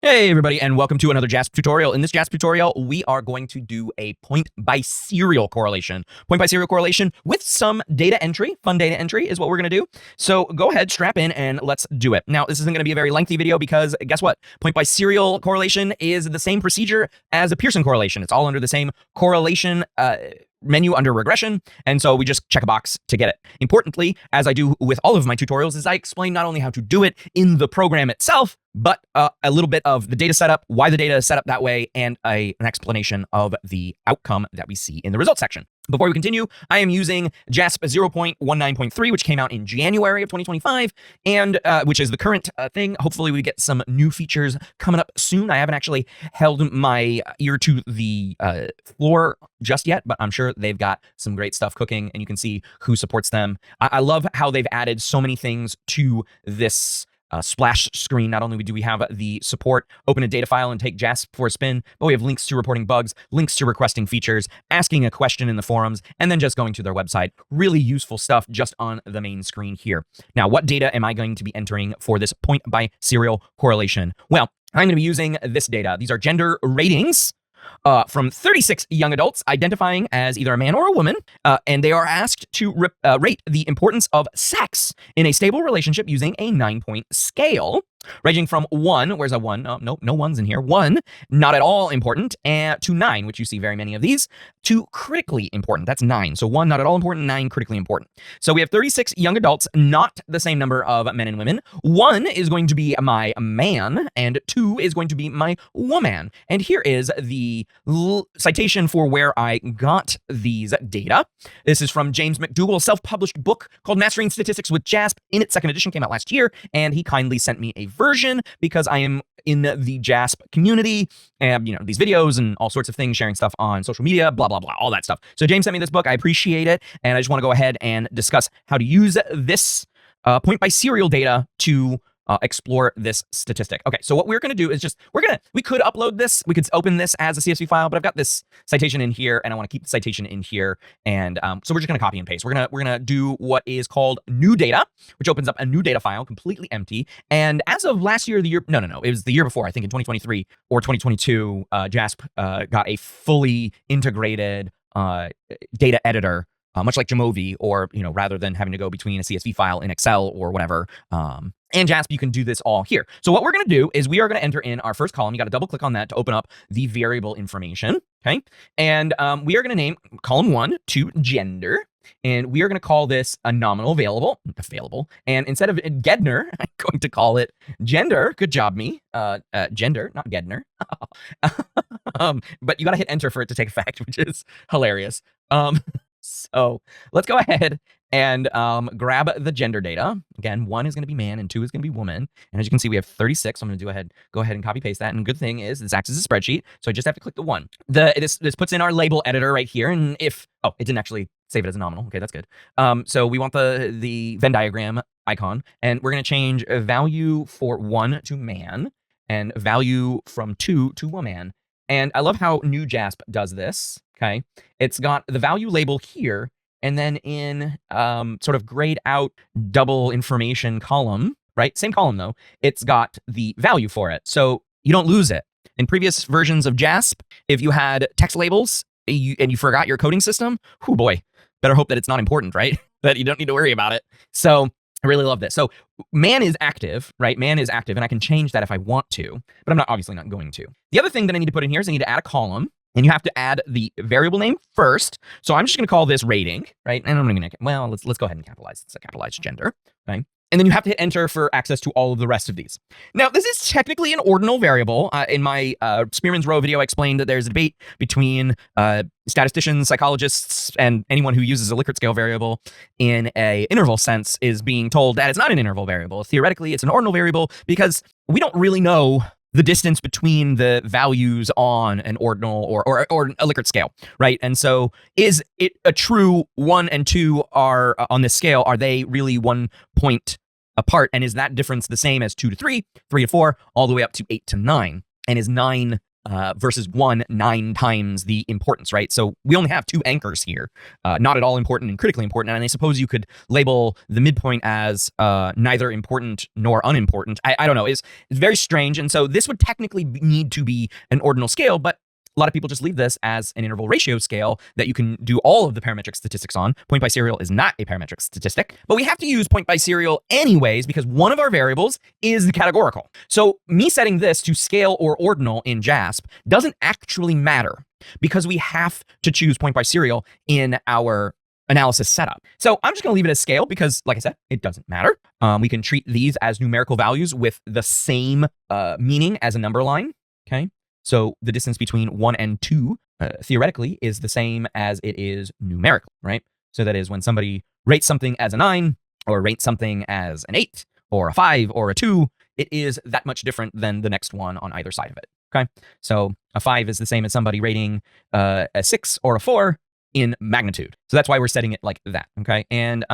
Hey everybody, and welcome to another JASP tutorial. In this JASP tutorial, we are going to do a point biserial correlation. Point biserial correlation with some data entry. Fun data entry is what we're going to do. So go ahead, strap in, and let's do it. Now, this isn't going to be a very lengthy video because guess what? Point biserial correlation is the same procedure as a Pearson correlation. It's all under the same correlation menu under regression, and so we just check a box to get it. Importantly, as I do with all of my tutorials, is I explain not only how to do it in the program itself, but a little bit of the data setup, why the data is set up that way, and an explanation of the outcome that we see in the results section. Before we continue, I am using JASP 0.19.3, which came out in January of 2025, and which is the current thing. Hopefully we get some new features coming up soon. I haven't actually held my ear to the floor just yet, but I'm sure they've got some great stuff cooking, and you can see who supports them. I love how they've added so many things to this splash screen. Not only do we have the support, open a data file and take JASP for a spin, but we have links to reporting bugs, links to requesting features, asking a question in the forums, and then just going to their website. Really useful stuff just on the main screen here. Now, what data am I going to be entering for this point biserial correlation? Well, I'm going to be using this data. These are gender ratings from 36 young adults identifying as either a man or a woman, and they are asked to rate the importance of sex in a stable relationship using a 9-point scale, ranging from 1, where's a 1? No ones in here. 1, not at all important, and to 9, which you see very many of these, to critically important. That's 9. So 1, not at all important, 9, critically important. So we have 36 young adults, not the same number of men and women. 1 is going to be my man, and 2 is going to be my woman. And here is the citation for where I got these data. This is from James McDougall's self-published book called Mastering Statistics with JASP. In its 2nd edition, came out last year, and he kindly sent me a version because I am in the JASP community, and these videos and all sorts of things, sharing stuff on social media, blah, blah, blah, all that stuff. So James sent me this book. I appreciate it, and I just want to go ahead and discuss how to use this point biserial data to explore this statistic. Okay, so what we're going to do is we could upload this, we could open this as a CSV file, but I've got this citation in here, and I want to keep the citation in here, and so we're just going to copy and paste. We're gonna do what is called new data, which opens up a new data file, completely empty. And as of last year, it was the year before, I think in 2023 or 2022, JASP got a fully integrated data editor. Much like Jamovi, or rather than having to go between a CSV file in Excel or whatever, and JASP, you can do this all here. So what we're going to do is we are going to enter in our first column. You got to double click on that to open up the variable information. Okay, and we are going to name column 1 to gender, and we are going to call this a nominal available, and instead of Gedner, I'm going to call it gender. Good job, me. Gender, not Gedner. But you got to hit enter for it to take effect, which is hilarious. So let's go ahead and grab the gender data. Again, 1 is going to be man and 2 is going to be woman. And as you can see, we have 36. So I'm going to go ahead and copy paste that. And good thing is this acts as a spreadsheet. So I just have to click the 1. This puts in our label editor right here. And it didn't actually save it as a nominal. Okay, that's good. So we want the Venn diagram icon, and we're going to change a value for 1 to man and value from 2 to woman. And I love how new JASP does this. Okay, it's got the value label here, and then in sort of grayed out double information column, right? Same column though, it's got the value for it. So you don't lose it. In previous versions of JASP, if you had text labels and you forgot your coding system, oh boy, better hope that it's not important, right? That you don't need to worry about it. So I really love this. So man is active, right? Man is active, and I can change that if I want to, but I'm obviously not going to. The other thing that I need to put in here is I need to add a column. And you have to add the variable name first. So I'm just going to call this rating, right? And I'm going to, let's go ahead and capitalize. It's a capitalized gender, right? And then you have to hit enter for access to all of the rest of these. Now, this is technically an ordinal variable. In my Spearman's Row video, I explained that there's a debate between statisticians, psychologists, and anyone who uses a Likert scale variable in a interval sense is being told that it's not an interval variable. Theoretically, it's an ordinal variable because we don't really know the distance between the values on an ordinal or a Likert scale, right? And so is it a true 1 and 2 are on this scale? Are they really 1 point apart? And is that difference the same as 2 to 3, 3 to 4, all the way up to 8 to 9? And is 9 versus 1 9 times the importance, right? So we only have 2 anchors here, not at all important and critically important. And I suppose you could label the midpoint as neither important nor unimportant. I don't know. It's very strange. And so this would technically need to be an ordinal scale, but a lot of people just leave this as an interval ratio scale that you can do all of the parametric statistics on. Point biserial is not a parametric statistic, but we have to use point biserial anyways because one of our variables is the categorical. So me setting this to scale or ordinal in JASP doesn't actually matter because we have to choose point biserial in our analysis setup. So I'm just going to leave it as scale because, like I said, it doesn't matter. We can treat these as numerical values with the same meaning as a number line, okay? So the distance between 1 and 2, theoretically, is the same as it is numerical, right? So that is when somebody rates something as a 9 or rates something as an 8 or a 5 or a 2, it is that much different than the next one on either side of it, okay? So a 5 is the same as somebody rating a 6 or a 4 in magnitude. So that's why we're setting it like that, okay? And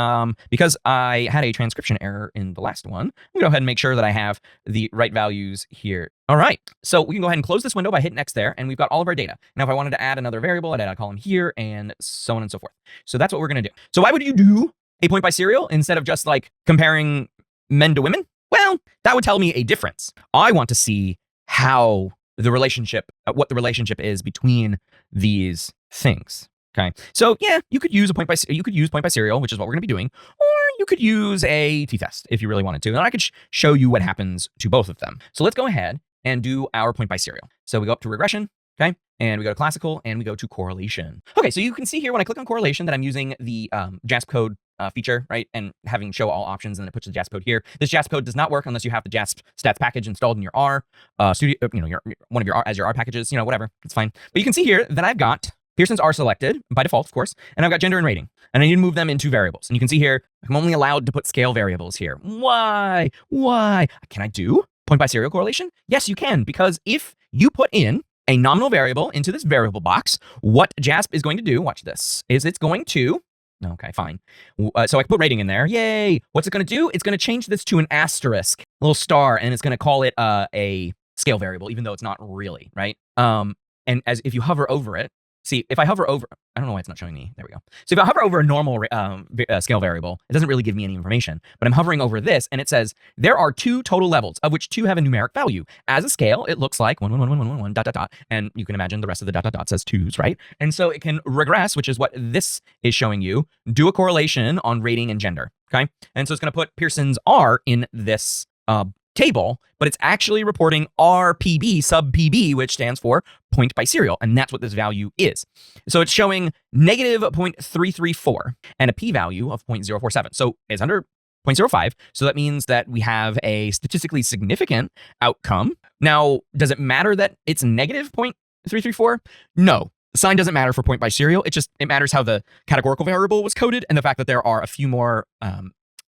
because I had a transcription error in the last one, I'm gonna go ahead and make sure that I have the right values here. All right, so we can go ahead and close this window by hitting X there, and we've got all of our data. Now, if I wanted to add another variable, I'd add a column here, and so on and so forth. So that's what we're gonna do. So why would you do a point biserial instead of just like comparing men to women? Well, that would tell me a difference. I want to see how the relationship, what the relationship is between these things. Okay, so yeah, you could use point biserial, which is what we're going to be doing, or you could use a t-test if you really wanted to, and I could show you what happens to both of them. So let's go ahead and do our point biserial. So we go up to regression, okay, and we go to classical, and we go to correlation. Okay, so you can see here when I click on correlation that I'm using the JASP code feature, right, and having show all options, and it puts the JASP code here. This JASP code does not work unless you have the JASP stats package installed in your R studio, your one of your R packages, whatever, it's fine. But you can see here that I've got Pearson's are selected by default, of course, and I've got gender and rating, and I need to move them into variables. And you can see here, I'm only allowed to put scale variables here. Why? Can I do point biserial correlation? Yes, you can, because if you put in a nominal variable into this variable box, what JASP is going to do, watch this, is it's going to, okay, fine. So I can put rating in there, yay. What's it going to do? It's going to change this to an asterisk, a little star, and it's going to call it a scale variable, even though it's not really, right? And as if you hover over it, see, if I hover over, I don't know why it's not showing me. There we go. So if I hover over a normal scale variable, it doesn't really give me any information, but I'm hovering over this and it says there are 2 total levels, of which 2 have a numeric value. As a scale, it looks like 1, 1, 1, 1, 1, 1, dot, dot, dot. And you can imagine the rest of the dot, dot, dot says 2s, right? And so it can regress, which is what this is showing you, do a correlation on rating and gender, okay? And so it's going to put Pearson's R in this table, but it's actually reporting RPB sub PB, which stands for point biserial, and that's what this value is. So it's showing negative 0.334 and a p-value of 0.047. So it's under 0.05, so that means that we have a statistically significant outcome. Now, does it matter that it's negative 0.334? No. The sign doesn't matter for point biserial. It matters how the categorical variable was coded and the fact that there are a few more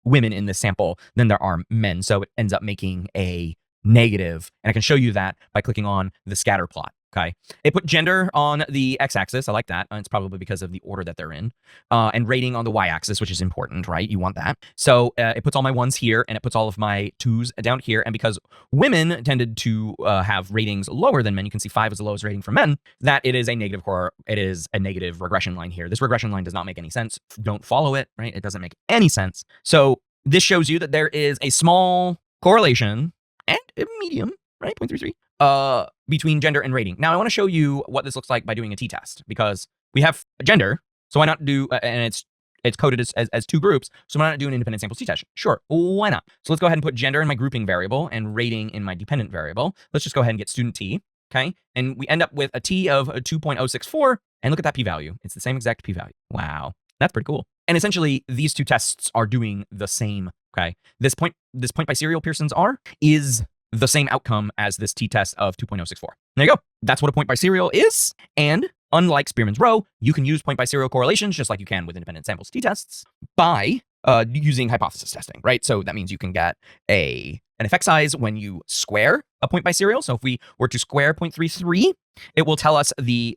women in this sample than there are men. So it ends up making a negative. And I can show you that by clicking on the scatter plot. Okay. It put gender on the x-axis. I like that. It's probably because of the order that they're in. And rating on the y-axis, which is important, right? You want that. So it puts all my 1s here and it puts all of my 2s down here. And because women tended to have ratings lower than men, you can see 5 is the lowest rating for men, that it is a negative regression line here. This regression line does not make any sense. Don't follow it, right? It doesn't make any sense. So this shows you that there is a small correlation and a medium, right? 0.33. Between gender and rating. Now I want to show you what this looks like by doing a t-test, because we have a gender, so why not do, and it's coded as 2 groups, so why not do an independent samples t-test? Sure, why not? So let's go ahead and put gender in my grouping variable and rating in my dependent variable. Let's just go ahead and get student t, okay? And we end up with a t of 2.064, and look at that p-value. It's the same exact p-value. Wow, that's pretty cool. And essentially, these 2 tests are doing the same, okay? This point biserial Pearson's R is the same outcome as this t-test of 2.064. There you go. That's what a point biserial is. And unlike Spearman's row, you can use point biserial correlations just like you can with independent samples t-tests by using hypothesis testing, right? So that means you can get an effect size when you square a point biserial. So if we were to square 0.33, it will tell us the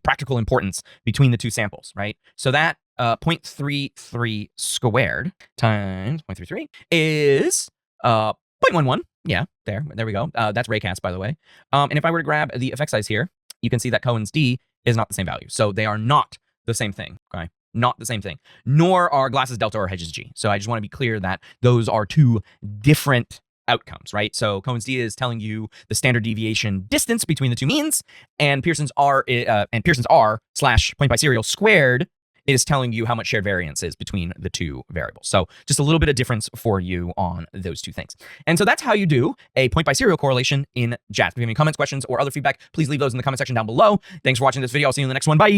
practical importance between the 2 samples, right? So that 0.33 squared times 0.33 is 0.11. Yeah, there we go. That's raycast, by the way. And if I were to grab the effect size here, you can see that Cohen's D is not the same value. So they are not the same thing, okay? Not the same thing. Nor are Glass's delta or Hedges G. So I just want to be clear that those are two different outcomes, right? So Cohen's D is telling you the standard deviation distance between the two means, and Pearson's R slash point biserial squared is telling you how much shared variance is between the two variables. So just a little bit of difference for you on those two things. And so that's how you do a point biserial correlation in JASP. If you have any comments, questions, or other feedback, please leave those in the comment section down below. Thanks for watching this video. I'll see you in the next one. Bye.